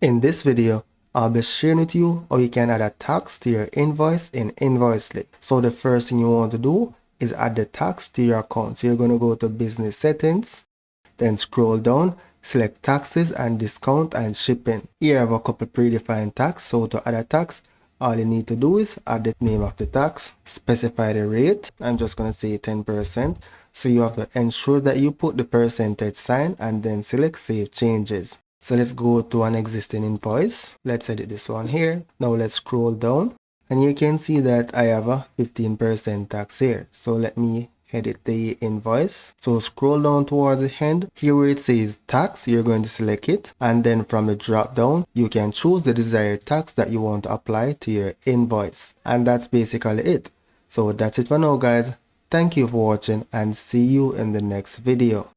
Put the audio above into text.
In this video, I'll be sharing with you how you can add a tax to your invoice in Invoicely. So the first thing you want to do is add the tax to your account. So you're going to go to business settings, then scroll down, select taxes and discount and shipping. Here I have a couple predefined tax. So to add a tax, all you need to do is add the name of the tax, specify the rate. I'm just going to say 10%. So you have to ensure that you put the percentage sign and then select save changes. So let's go to an existing invoice. Let's edit this one here. Now let's scroll down and you can see that I have a 15% tax here. So let me edit the invoice. So scroll down towards the end. Here where it says tax, you're going to select it. And then from the drop down, you can choose the desired tax that you want to apply to your invoice. And that's basically it. So that's it for now, guys. Thank you for watching and see you in the next video.